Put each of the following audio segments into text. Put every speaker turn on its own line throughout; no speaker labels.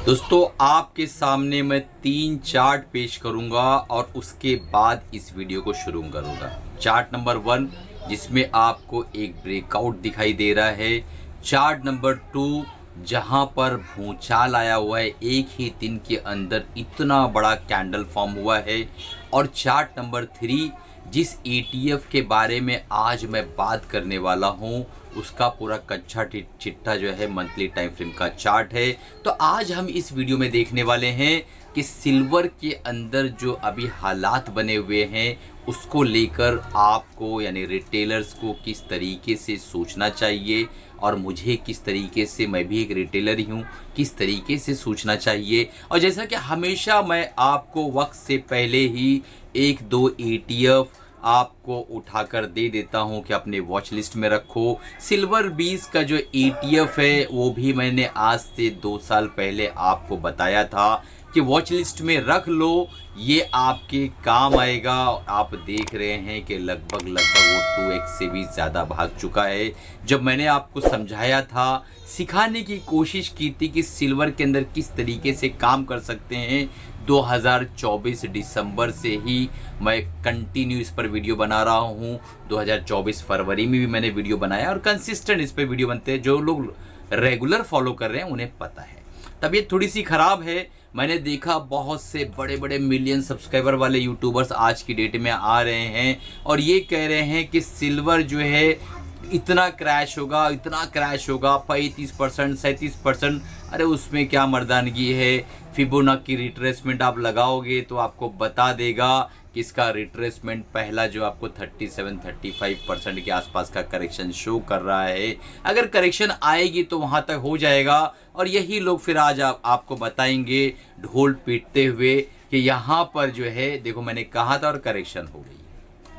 दोस्तों आपके सामने मैं 3 चार्ट पेश करूंगा और उसके बाद इस वीडियो को शुरू करूंगा। चार्ट नंबर 1 जिसमें आपको एक ब्रेकआउट दिखाई दे रहा है। चार्ट नंबर 2 जहां पर भूचाल आया हुआ है, एक ही दिन के अंदर इतना बड़ा कैंडल फॉर्म हुआ है। और चार्ट नंबर 3 जिस ETF के बारे में आज मैं बात करने वाला हूं उसका पूरा कच्चा चिट्ठा जो है मंथली टाइम फ्रेम का चार्ट है। तो आज हम इस वीडियो में देखने वाले हैं कि सिल्वर के अंदर जो अभी हालात बने हुए हैं उसको लेकर आपको यानी रिटेलर्स को किस तरीके से सोचना चाहिए और मुझे किस तरीके से, मैं भी एक रिटेलर ही हूँ, किस तरीके से सोचना चाहिए। और जैसा कि हमेशा मैं आपको वक्त से पहले ही 1-2 ETF आपको उठाकर दे देता हूं कि अपने वॉच लिस्ट में रखो। सिल्वर 20 का जो ETF है वो भी मैंने आज से 2 साल पहले आपको बताया था कि वॉच लिस्ट में रख लो, ये आपके काम आएगा। आप देख रहे हैं कि लगभग वो 2x से भी ज़्यादा भाग चुका है। जब मैंने आपको समझाया था, सिखाने की कोशिश की थी कि सिल्वर के अंदर किस तरीके से काम कर सकते हैं, 2024 दिसंबर से ही मैं कंटिन्यू इस पर वीडियो बना रहा हूँ। 2024 फरवरी में भी मैंने वीडियो बनाया और कंसिस्टेंट इस पर वीडियो बनते हैं। जो लोग रेगुलर फॉलो कर रहे हैं उन्हें पता है। तबीयत थोड़ी सी ख़राब है। मैंने देखा बहुत से बड़े बड़े मिलियन सब्सक्राइबर वाले यूट्यूबर्स आज की डेट में आ रहे हैं और ये कह रहे हैं कि सिल्वर जो है इतना क्रैश होगा, इतना क्रैश होगा, 35%, 37%। अरे उसमें क्या मर्दानगी है। फिबोनाची रिट्रेसमेंट आप लगाओगे तो आपको बता देगा कि इसका रिट्रेसमेंट पहला जो आपको 37-35% के आसपास का करेक्शन शो कर रहा है। अगर करेक्शन आएगी तो वहाँ तक हो जाएगा और यही लोग फिर आज आपको बताएंगे ढोल पीटते हुए कि यहाँ पर जो है देखो मैंने कहा था और करेक्शन हो गई।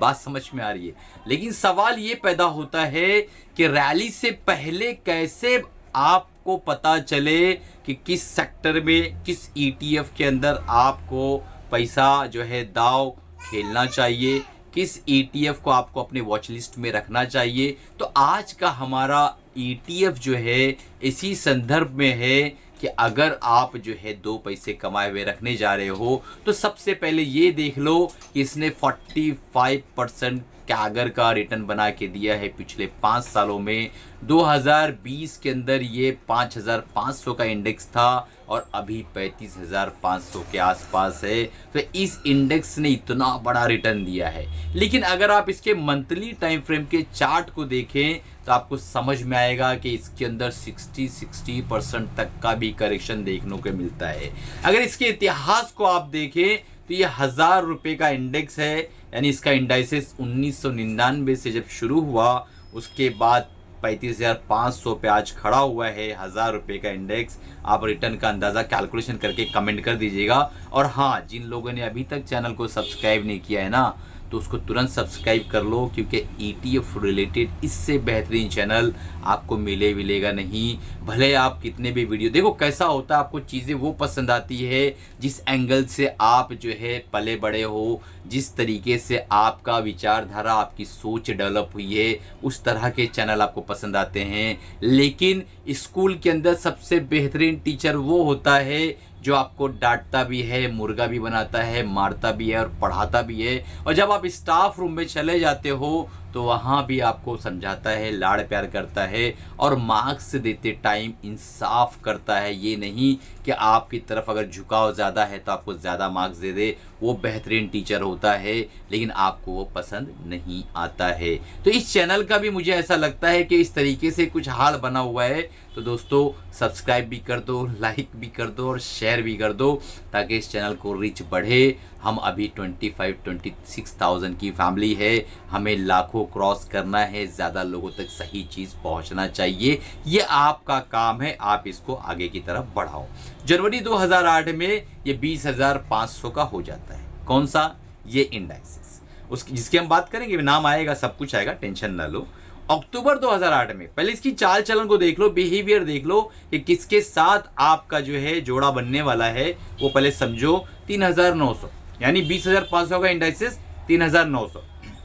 बात समझ में आ रही है। लेकिन सवाल ये पैदा होता है कि रैली से पहले कैसे आपको पता चले कि किस सेक्टर में, किस ETF के अंदर आपको पैसा जो है दाव खेलना चाहिए, किस ETF को आपको अपने वॉच लिस्ट में रखना चाहिए। तो आज का हमारा ETF जो है इसी संदर्भ में है कि अगर आप जो है 2 पैसे कमाए हुए रखने जा रहे हो तो सबसे पहले ये देख लो कि इसने 45% कैगर का रिटर्न बना के दिया है पिछले 5 सालों में। 2020 के अंदर ये 5500 का इंडेक्स था और अभी 35,500 के आसपास है। तो इस इंडेक्स ने इतना बड़ा रिटर्न दिया है। लेकिन अगर आप इसके मंथली टाइम फ्रेम के चार्ट को देखें तो आपको समझ में आएगा कि इसके अंदर 60% तक का भी करेक्शन देखने को मिलता है। अगर इसके इतिहास को आप देखें तो ये 1000 रुपये का इंडेक्स है, यानी इसका इंडाइसेस 1999 से जब शुरू हुआ उसके बाद 35,500 पे आज खड़ा हुआ है। 1000 रुपये का इंडेक्स। आप रिटर्न का अंदाज़ा कैलकुलेशन करके कमेंट कर दीजिएगा। और हाँ, जिन लोगों ने अभी तक चैनल को सब्सक्राइब नहीं किया है ना तो उसको तुरंत सब्सक्राइब कर लो, क्योंकि ETF रिलेटेड इससे बेहतरीन चैनल आपको मिलेगा नहीं। भले आप कितने भी वीडियो देखो, कैसा होता है आपको चीज़ें वो पसंद आती है जिस एंगल से आप जो है पले बड़े हो, जिस तरीके से आपका विचारधारा, आपकी सोच डेवलप हुई है, उस तरह के चैनल आपको पसंद आते हैं। लेकिन स्कूल के अंदर सबसे बेहतरीन टीचर वो होता है जो आपको डांटता भी है, मुर्गा भी बनाता है, मारता भी है और पढ़ाता भी है। और जब आप स्टाफ रूम में चले जाते हो तो वहाँ भी आपको समझाता है, लाड़ प्यार करता है और मार्क्स देते टाइम इंसाफ करता है। ये नहीं कि आपकी तरफ अगर झुकाव ज़्यादा है तो आपको ज़्यादा मार्क्स दे दे। वो बेहतरीन टीचर होता है लेकिन आपको वो पसंद नहीं आता है। तो इस चैनल का भी मुझे ऐसा लगता है कि इस तरीके से कुछ हाल बना हुआ है। तो दोस्तों सब्सक्राइब भी कर दो, लाइक भी कर दो और शेयर भी कर दो ताकि इस चैनल को रीच बढ़े। हम अभी 25-26,000 की फैमिली है। हमें लाखों क्रॉस करना है, ज़्यादा लोगों तक सही चीज़ पहुंचना चाहिए। ये आपका काम है, आप इसको आगे की तरफ बढ़ाओ। जनवरी 2008 में ये 20,500 का हो जाता है। कौन सा? ये इंडाइसेस, उसकी जिसकी हम बात करेंगे, नाम आएगा, सब कुछ आएगा, टेंशन ना लो। अक्टूबर 2008 में पहले इसकी चाल चलन को देख लो, बिहेवियर देख लो कि किसके साथ आपका जो है जोड़ा बनने वाला है। वो पहले समझो। 3,900 यानी 20,500 का इंडाइसेस 3,900।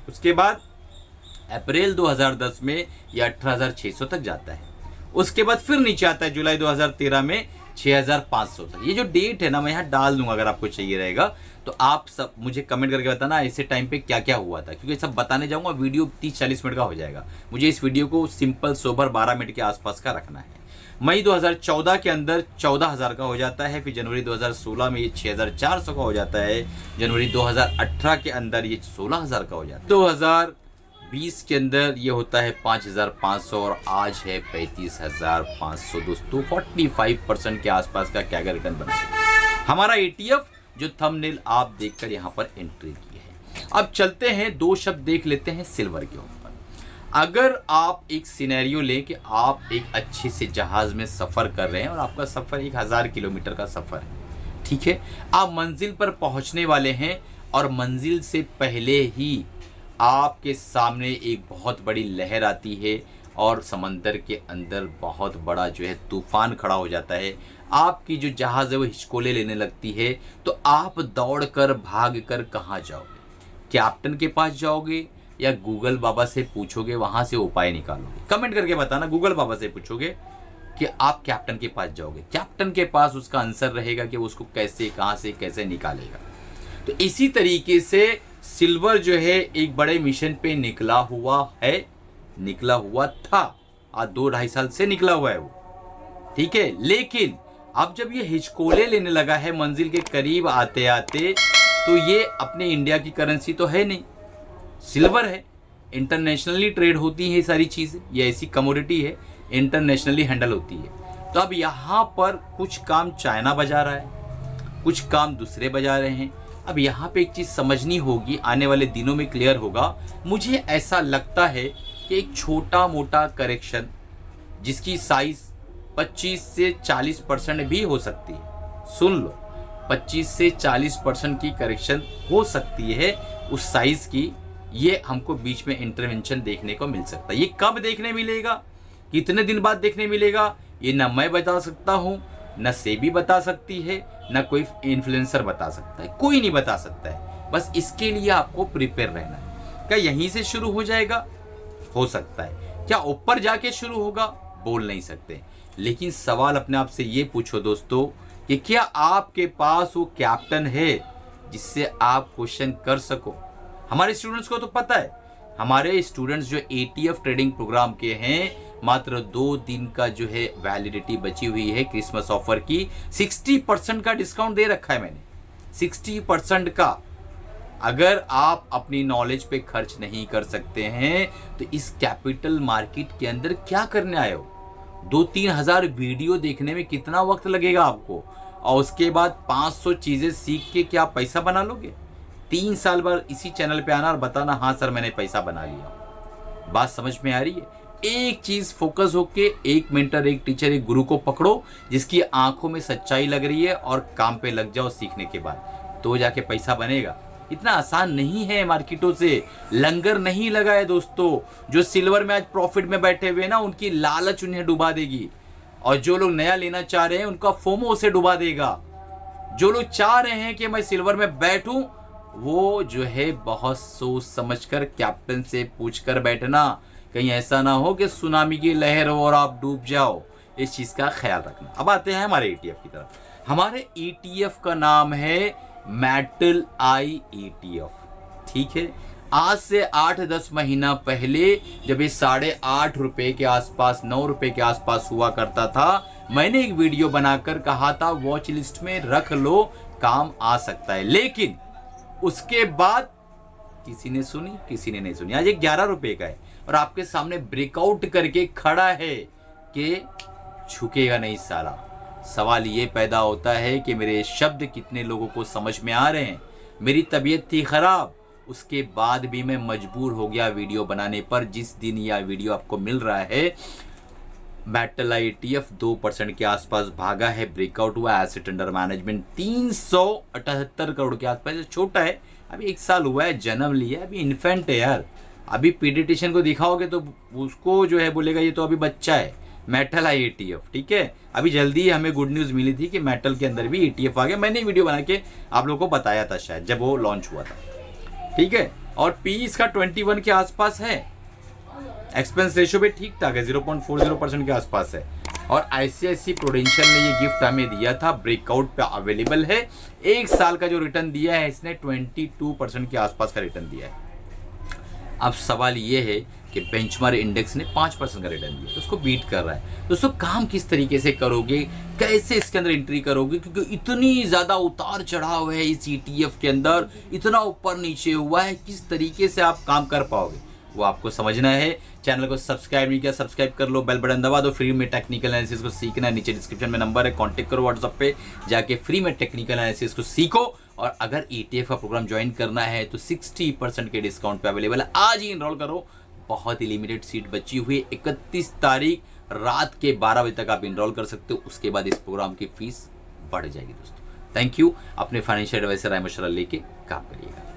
उसके बाद अप्रैल 2010 में यह 18,600 तक जाता है। उसके बाद फिर नीचे आता है जुलाई 2013 में 6500 तक। ये जो डेट है ना मैं यहाँ डाल दूंगा, अगर आपको चाहिए रहेगा तो आप सब मुझे कमेंट करके बताना ऐसे टाइम पे क्या क्या हुआ था, क्योंकि सब बताने जाऊंगा वीडियो 30-40 मिनट का हो जाएगा। मुझे इस वीडियो को सिंपल सोबर 12 मिनट के आसपास का रखना है। मई 2014 के अंदर 14,000 का हो जाता है, फिर जनवरी 2016 में ये 6,400 का हो जाता है, जनवरी 2018 के अंदर ये 16,000 का हो जाता है, 2020 के अंदर ये होता है 5,500 और आज है 35,500। दोस्तों 45% के आसपास का कैगर रिटर्न बना है हमारा ETF, जो थंबनेल आप देखकर यहाँ पर एंट्री की है। अब चलते हैं, दो शब्द देख लेते हैं सिल्वर के ऊपर। अगर आप एक सिनेरियो लें कि आप एक अच्छे से जहाज में सफ़र कर रहे हैं और आपका सफ़र 1000 किलोमीटर का सफ़र है, ठीक है, आप मंजिल पर पहुंचने वाले हैं और मंजिल से पहले ही आपके सामने एक बहुत बड़ी लहर आती है और समंदर के अंदर बहुत बड़ा जो है तूफान खड़ा हो जाता है। आपकी जो जहाज़ है वो हिचकोले लेने लगती है, तो आप दौड़कर भागकर कहाँ जाओगे? कैप्टन के पास जाओगे या गूगल बाबा से पूछोगे, वहां से उपाय निकालोगे? कमेंट करके बताना। गूगल बाबा से पूछोगे कि आप कैप्टन के पास जाओगे, कैप्टन के पास उसका आंसर रहेगा कि वो उसको कैसे, कहां से कैसे निकालेगा। तो इसी तरीके से सिल्वर जो है एक बड़े मिशन पे निकला हुआ था। आज 2-2.5 साल से निकला हुआ है वो, ठीक है। लेकिन अब जब ये हिचकोले लेने लगा है मंजिल के करीब आते आते, तो ये अपने इंडिया की करेंसी तो है नहीं, सिल्वर है, इंटरनेशनली ट्रेड होती है सारी चीज़ें, ये ऐसी कमोडिटी है इंटरनेशनली हैंडल होती है। तो अब यहाँ पर कुछ काम चाइना बजा रहा है, कुछ काम दूसरे बजा रहे हैं। अब यहाँ पे एक चीज़ समझनी होगी, आने वाले दिनों में क्लियर होगा। मुझे ऐसा लगता है कि एक छोटा मोटा करेक्शन जिसकी साइज 25 से 40% भी हो सकती है, सुन लो, 25 से 40% की करेक्शन हो सकती है उस साइज की, ये हमको बीच में इंटरवेंशन देखने को मिल सकता है। ये कब देखने मिलेगा, कितने दिन बाद देखने मिलेगा, ये ना मैं बता सकता हूँ, न सेबी बता सकती है, न कोई इन्फ्लुएंसर बता सकता है, कोई नहीं बता सकता है। बस इसके लिए आपको प्रिपेयर रहना है। क्या यहीं से शुरू हो जाएगा? हो सकता है। क्या ऊपर जाके शुरू होगा? बोल नहीं सकते। लेकिन सवाल अपने आप से ये पूछो दोस्तों कि क्या आपके पास वो कैप्टन है जिससे आप क्वेश्चन कर सको? हमारे स्टूडेंट्स को तो पता है, हमारे स्टूडेंट्स जो ETF ट्रेडिंग प्रोग्राम के हैं, मात्र 2 दिन का जो है वैलिडिटी बची हुई है क्रिसमस ऑफर की। 60% का डिस्काउंट दे रखा है मैंने, 60% का। अगर आप अपनी नॉलेज पे खर्च नहीं कर सकते हैं तो इस कैपिटल मार्केट के अंदर क्या करने आए हो? 2-3 हज़ार वीडियो देखने में कितना वक्त लगेगा आपको, और उसके बाद 500 चीजें सीख के क्या पैसा बना लोगे? 3 साल बाद इसी चैनल पे आना और बताना हाँ सर मैंने पैसा बना लिया। बात समझ में आ रही है? एक चीज फोकस होके, एक मेंटर, एक टीचर, एक गुरु को पकड़ो जिसकी आंखों में सच्चाई लग रही है और काम पे लग जाओ सीखने के बाद, तो जाके पैसा बनेगा। इतना आसान नहीं है मार्केटों से, लंगर नहीं लगा है दोस्तों। जो सिल्वर में आज प्रॉफिट में बैठे हुए ना, उनकी लालच उन्हें डुबा देगी, और जो लोग नया लेना चाह रहे हैं उनका फोमो उसे डुबा देगा। जो लोग चाह रहे हैं कि मैं सिल्वर में बैठूं, वो जो है बहुत सोच समझकर कैप्टन से पूछकर बैठना, कहीं ऐसा ना हो कि सुनामी की लहर हो और आप डूब जाओ। इस चीज का ख्याल रखना। अब आते हैं हमारे ETF की तरफ। हमारे ETF का नाम है मेटल आई ETF, ठीक है। आज से 8-10 महीना पहले जब ये 8.5 रुपए के आसपास, 9 रुपए के आसपास हुआ करता था, मैंने एक वीडियो बनाकर कहा था वॉच लिस्ट में रख लो, काम आ सकता है। लेकिन उसके बाद किसी ने सुनी, किसी ने नहीं सुनी। आज ये 11 रुपए का है और आपके सामने ब्रेकआउट करके खड़ा है कि झुकेगा नहीं साला। सवाल ये पैदा होता है कि मेरे शब्द कितने लोगों को समझ में आ रहे हैं। मेरी तबीयत थी खराब, उसके बाद भी मैं मजबूर हो गया वीडियो बनाने पर। जिस दिन यह वीडियो आपको मिल रहा है, मेटल ETF 2% के आसपास भागा है, ब्रेकआउट हुआ। एसेट अंडर मैनेजमेंट 378 करोड़ के आसपास। छोटा है, अभी 1 साल हुआ है, जन्म लिया, अभी इन्फेंट है यार। अभी पीडियाट्रिशियन को दिखाओगे तो उसको जो है बोलेगा ये तो अभी बच्चा है। मेटल ETF, ठीक है। अभी जल्दी ही हमें गुड न्यूज़ मिली थी कि मेटल के अंदर भी ETF आ गया। मैंने वीडियो बना के आप लोगों को बताया था शायद, जब वो लॉन्च हुआ था, ठीक है। और P इसका 21 के आसपास है। एक्सपेंस रेशियो भी ठीक ठाक है, 0.40% के आसपास है। और ICICI प्रूडेंशियल ने ये गिफ्ट हमें दिया था, ब्रेकआउट पे अवेलेबल है। 1 साल का जो रिटर्न दिया है इसने 22% के आसपास का रिटर्न दिया है। अब सवाल ये है कि बेंचमार्क इंडेक्स ने 5% का रिटर्न दिया, तो उसको बीट कर रहा है। दोस्तों काम किस तरीके से करोगे, कैसे इसके अंदर एंट्री करोगे, क्योंकि इतनी ज़्यादा उतार चढ़ाव है इस ETF के अंदर, इतना ऊपर नीचे हुआ है, किस तरीके से आप काम कर पाओगे वो आपको समझना है। चैनल को सब्सक्राइब नहीं किया, सब्सक्राइब कर लो, बेल बटन दबा दो। फ्री में टेक्निकल एनालिसिस को सीखना है, नीचे डिस्क्रिप्शन में नंबर है, कांटेक्ट करो व्हाट्सएप पे जाके, फ्री में टेक्निकल एनालिसिस को सीखो। और अगर ETF का प्रोग्राम ज्वाइन करना है तो 60% के डिस्काउंट पे अवेलेबल है, आज ही इनरोल करो। बहुत ही लिमिटेड सीट बची हुई है, 31 तारीख रात के 12 बजे तक आप इनरोल कर सकते हो, उसके बाद इस प्रोग्राम की फीस बढ़ जाएगी। दोस्तों थैंक यू, अपने फाइनेंशियल एडवाइजर राय मशवरा लेके काम करिएगा।